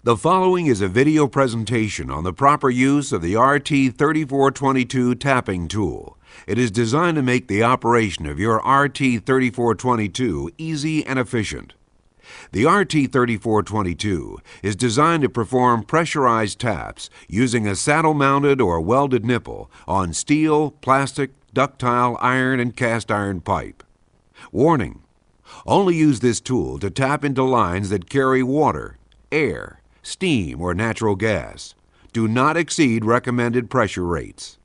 The following is a video presentation on the proper use of the RT3422 tapping tool. It is designed to make the operation of your RT3422 easy and efficient. The RT3422 is designed to perform pressurized taps using a saddle-mounted or welded nipple on steel, plastic, ductile, iron, and cast iron pipe. Warning: only use this tool to tap into lines that carry water, air, steam, or natural gas. Do not exceed recommended pressure rates.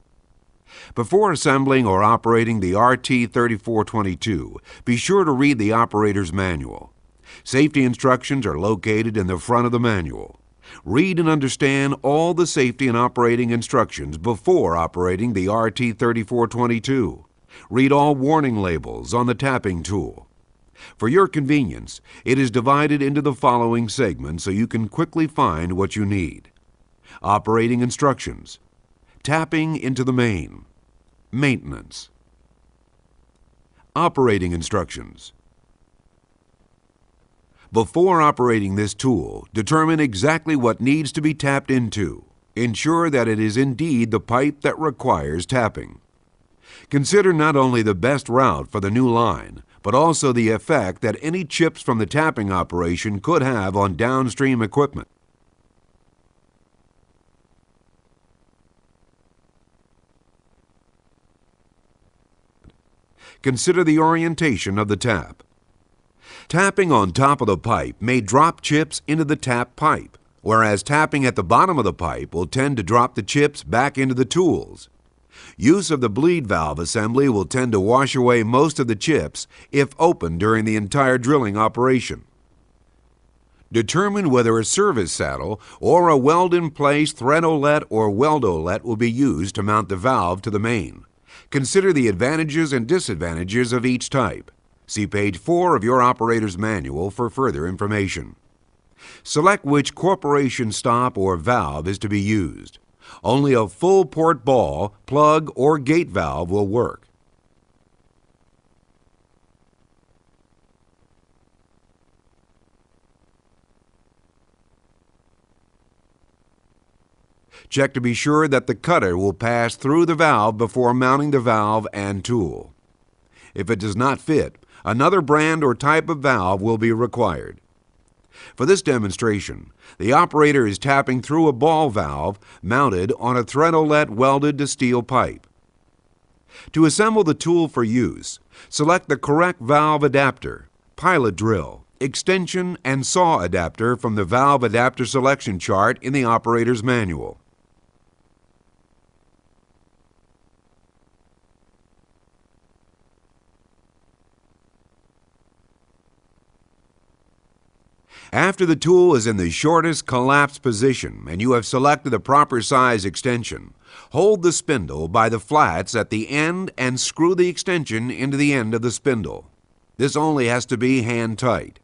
Before assembling or operating the RT3422, be sure to read the operator's manual. Safety instructions are located in the front of the manual. Read and understand all the safety and operating instructions before operating the RT3422. Read all warning labels on the tapping tool. For your convenience, it is divided into the following segments so you can quickly find what you need. Operating instructions, tapping into the main, maintenance, operating instructions. Before operating this tool, determine exactly what needs to be tapped into. Ensure that it is indeed the pipe that requires tapping. Consider not only the best route for the new line, but also the effect that any chips from the tapping operation could have on downstream equipment. Consider the orientation of the tap. Tapping on top of the pipe may drop chips into the tap pipe, whereas tapping at the bottom of the pipe will tend to drop the chips back into the tools. Use of the bleed valve assembly will tend to wash away most of the chips if open during the entire drilling operation. Determine whether a service saddle or a weld-in-place thread-olet or weld-olet will be used to mount the valve to the main. Consider the advantages and disadvantages of each type. See page 4 of your operator's manual for further information. Select which corporation stop or valve is to be used. Only a full port ball, plug, or gate valve will work. Check to be sure that the cutter will pass through the valve before mounting the valve and tool. If it does not fit, another brand or type of valve will be required. For this demonstration, the operator is tapping through a ball valve mounted on a thread-olet welded to steel pipe. To assemble the tool for use, select the correct valve adapter, pilot drill, extension, and saw adapter from the valve adapter selection chart in the operator's manual. After the tool is in the shortest collapsed position and you have selected the proper size extension, hold the spindle by the flats at the end and screw the extension into the end of the spindle. This only has to be hand tight.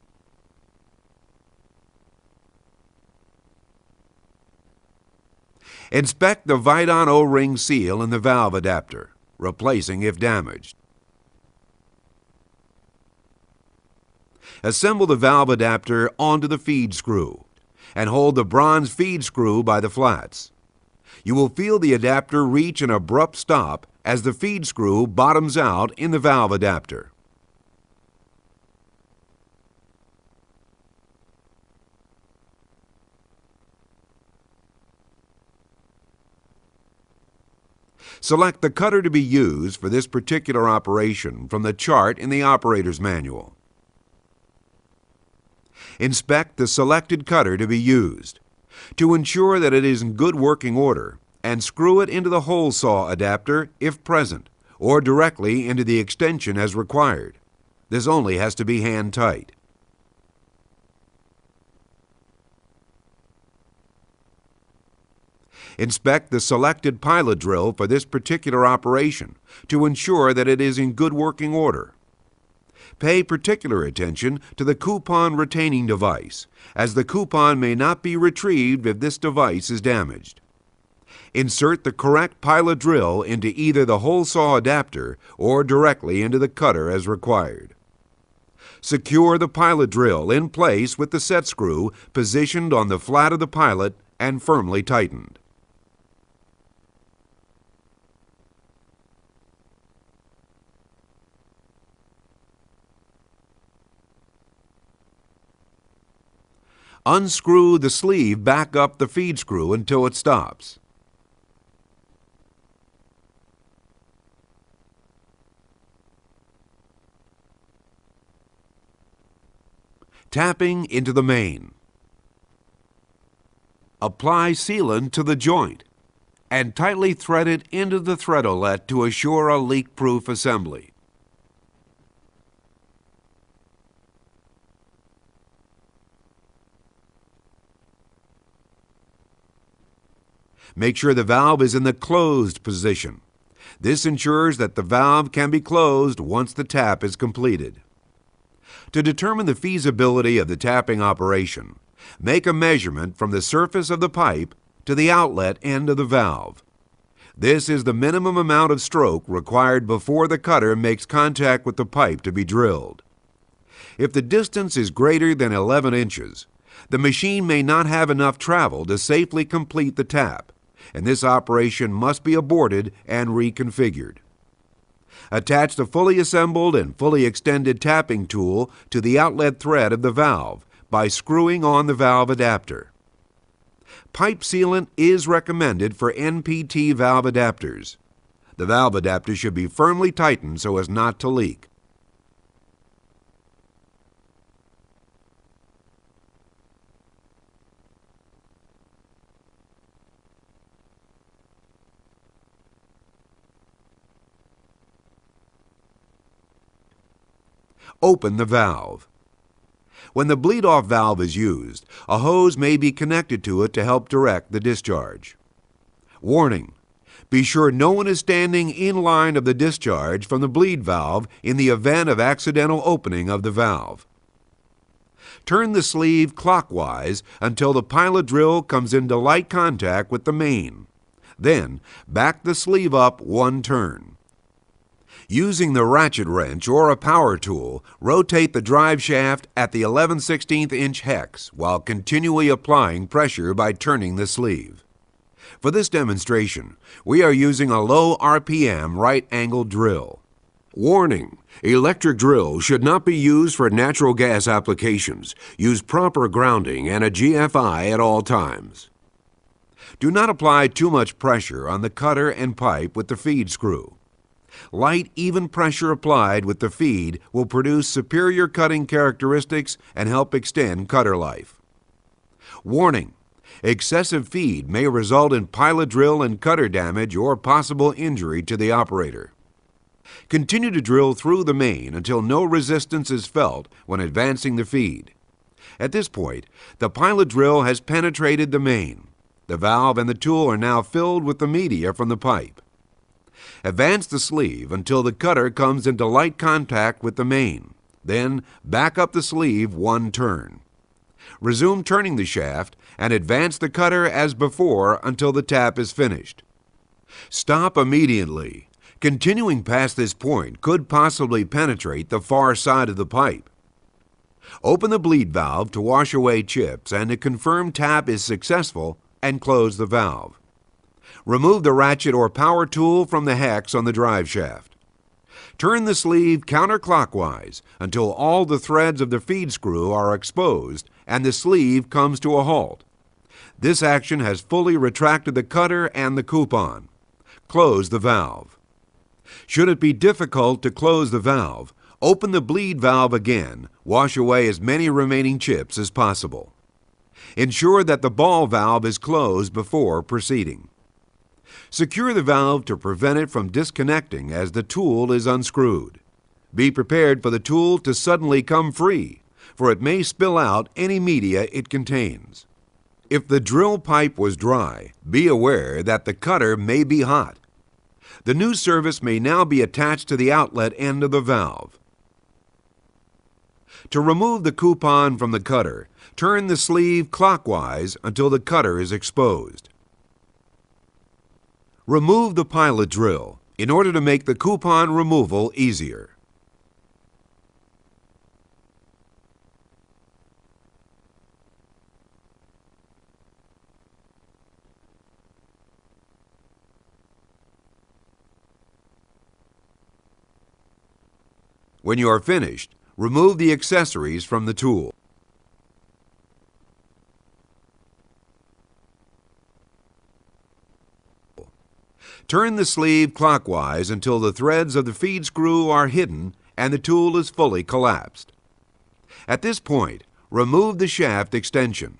Inspect the Vidon O-ring seal in the valve adapter, replacing if damaged. Assemble the valve adapter onto the feed screw and hold the bronze feed screw by the flats. You will feel the adapter reach an abrupt stop as the feed screw bottoms out in the valve adapter. Select the cutter to be used for this particular operation from the chart in the operator's manual. Inspect the selected cutter to be used. To ensure that it is in good working order, and screw it into the hole saw adapter if present, or directly into the extension as required. This only has to be hand tight. Inspect the selected pilot drill for this particular operation to ensure that it is in good working order. Pay particular attention to the coupon retaining device, as the coupon may not be retrieved if this device is damaged. Insert the correct pilot drill into either the hole saw adapter or directly into the cutter as required. Secure the pilot drill in place with the set screw positioned on the flat of the pilot and firmly tightened. Unscrew the sleeve back up the feed screw until it stops. Tapping into the main. Apply sealant to the joint and tightly thread it into the thread outlet to assure a leak-proof assembly. Make sure the valve is in the closed position. This ensures that the valve can be closed once the tap is completed. To determine the feasibility of the tapping operation, make a measurement from the surface of the pipe to the outlet end of the valve. This is the minimum amount of stroke required before the cutter makes contact with the pipe to be drilled. If the distance is greater than 11 inches, the machine may not have enough travel to safely complete the tap, and this operation must be aborted and reconfigured. Attach the fully assembled and fully extended tapping tool to the outlet thread of the valve by screwing on the valve adapter. Pipe sealant is recommended for NPT valve adapters. The valve adapter should be firmly tightened so as not to leak. Open the valve. When the bleed-off valve is used, a hose may be connected to it to help direct the discharge. Warning: be sure no one is standing in line of the discharge from the bleed valve in the event of accidental opening of the valve. Turn the sleeve clockwise until the pilot drill comes into light contact with the main. Then, back the sleeve up one turn. Using the ratchet wrench or a power tool, rotate the drive shaft at the 11/16 inch hex while continually applying pressure by turning the sleeve. For this demonstration, we are using a low RPM right-angled drill. Warning: electric drills should not be used for natural gas applications. Use proper grounding and a GFI at all times. Do not apply too much pressure on the cutter and pipe with the feed screw. Light, even pressure applied with the feed will produce superior cutting characteristics and help extend cutter life. Warning: excessive feed may result in pilot drill and cutter damage or possible injury to the operator. Continue to drill through the main until no resistance is felt when advancing the feed. At this point, the pilot drill has penetrated the main. The valve and the tool are now filled with the media from the pipe. Advance the sleeve until the cutter comes into light contact with the main. Then back up the sleeve one turn. Resume turning the shaft and advance the cutter as before until the tap is finished. Stop immediately. Continuing past this point could possibly penetrate the far side of the pipe. Open the bleed valve to wash away chips and to confirm tap is successful, and close the valve. Remove the ratchet or power tool from the hex on the drive shaft. Turn the sleeve counterclockwise until all the threads of the feed screw are exposed and the sleeve comes to a halt. This action has fully retracted the cutter and the coupon. Close the valve. Should it be difficult to close the valve, open the bleed valve again, wash away as many remaining chips as possible. Ensure that the ball valve is closed before proceeding. Secure the valve to prevent it from disconnecting as the tool is unscrewed. Be prepared for the tool to suddenly come free, for it may spill out any media it contains. If the drill pipe was dry, be aware that the cutter may be hot. The new service may now be attached to the outlet end of the valve. To remove the coupon from the cutter, turn the sleeve clockwise until the cutter is exposed. Remove the pilot drill in order to make the coupon removal easier. When you are finished, remove the accessories from the tool. Turn the sleeve clockwise until the threads of the feed screw are hidden and the tool is fully collapsed. At this point, remove the shaft extension.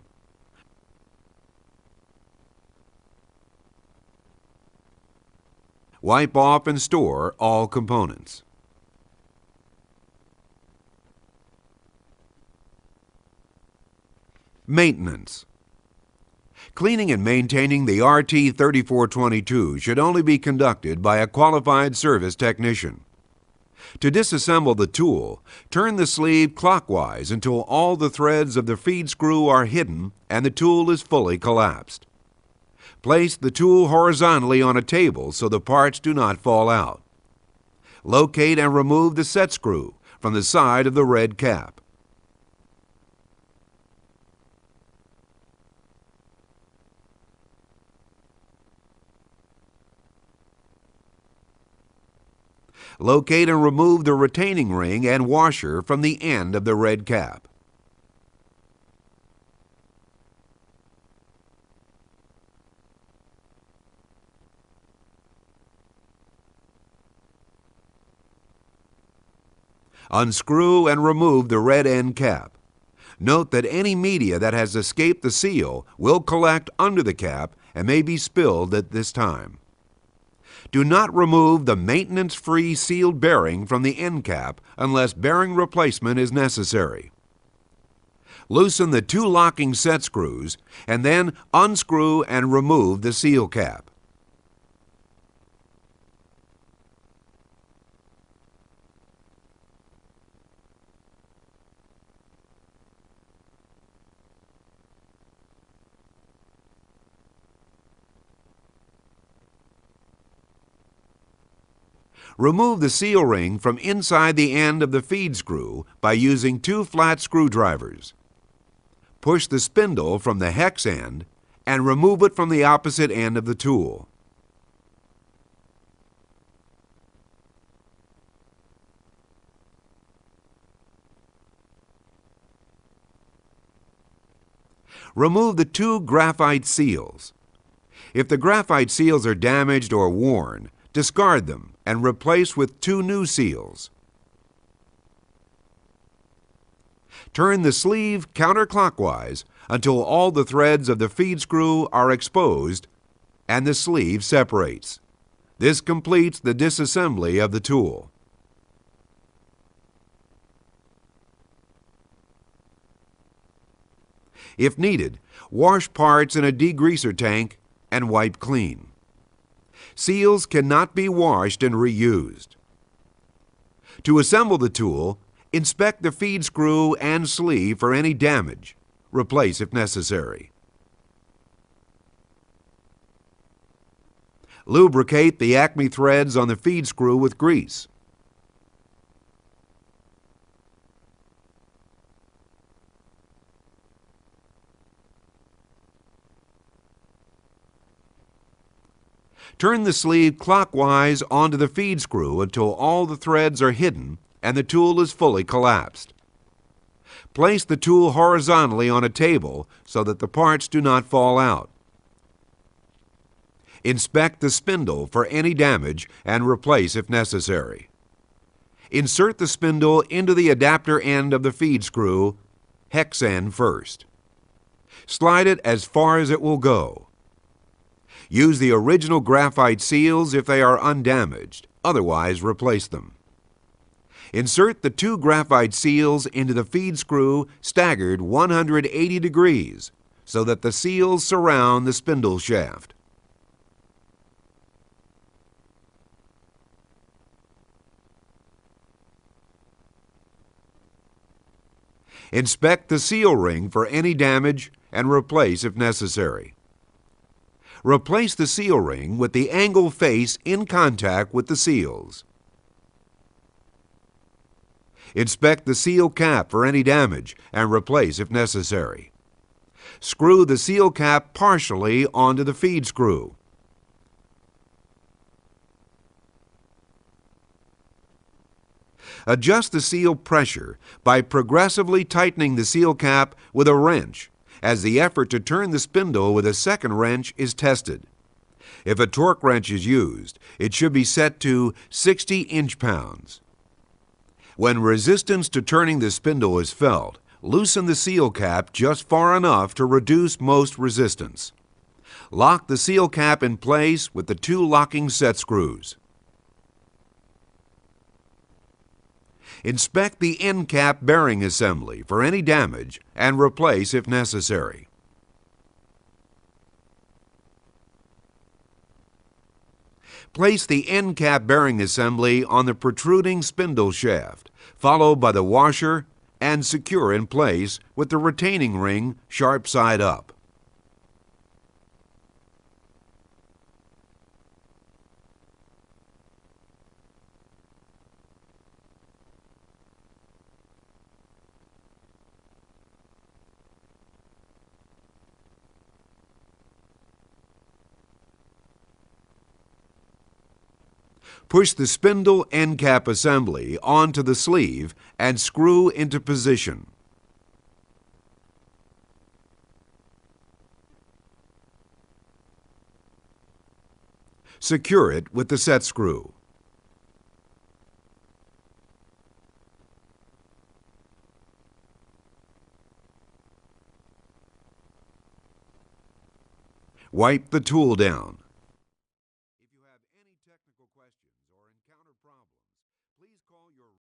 Wipe off and store all components. Maintenance. Cleaning and maintaining the RT3422 should only be conducted by a qualified service technician. To disassemble the tool, turn the sleeve clockwise until all the threads of the feed screw are hidden and the tool is fully collapsed. Place the tool horizontally on a table so the parts do not fall out. Locate and remove the set screw from the side of the red cap. Locate and remove the retaining ring and washer from the end of the red cap. Unscrew and remove the red end cap. Note that any media that has escaped the seal will collect under the cap and may be spilled at this time. Do not remove the maintenance-free sealed bearing from the end cap unless bearing replacement is necessary. Loosen the two locking set screws and then unscrew and remove the seal cap. Remove the seal ring from inside the end of the feed screw by using two flat screwdrivers. Push the spindle from the hex end and remove it from the opposite end of the tool. Remove the two graphite seals. If the graphite seals are damaged or worn, discard them and replace with two new seals. Turn the sleeve counterclockwise until all the threads of the feed screw are exposed and the sleeve separates. This completes the disassembly of the tool. If needed, wash parts in a degreaser tank and wipe clean. Seals cannot be washed and reused. To assemble the tool, inspect the feed screw and sleeve for any damage. Replace if necessary. Lubricate the Acme threads on the feed screw with grease. Turn the sleeve clockwise onto the feed screw until all the threads are hidden and the tool is fully collapsed. Place the tool horizontally on a table so that the parts do not fall out. Inspect the spindle for any damage and replace if necessary. Insert the spindle into the adapter end of the feed screw, hex end first. Slide it as far as it will go. Use the original graphite seals if they are undamaged, otherwise replace them. Insert the two graphite seals into the feed screw staggered 180 degrees so that the seals surround the spindle shaft. Inspect the seal ring for any damage and replace if necessary. Replace the seal ring with the angle face in contact with the seals. Inspect the seal cap for any damage and replace if necessary. Screw the seal cap partially onto the feed screw. Adjust the seal pressure by progressively tightening the seal cap with a wrench as the effort to turn the spindle with a second wrench is tested. If a torque wrench is used, it should be set to 60 inch-pounds. When resistance to turning the spindle is felt, loosen the seal cap just far enough to reduce most resistance. Lock the seal cap in place with the 2 locking set screws. Inspect the end cap bearing assembly for any damage and replace if necessary. Place the end cap bearing assembly on the protruding spindle shaft, followed by the washer, and secure in place with the retaining ring sharp side up. Push the spindle end cap assembly onto the sleeve and screw into position. Secure it with the set screw. Wipe the tool down.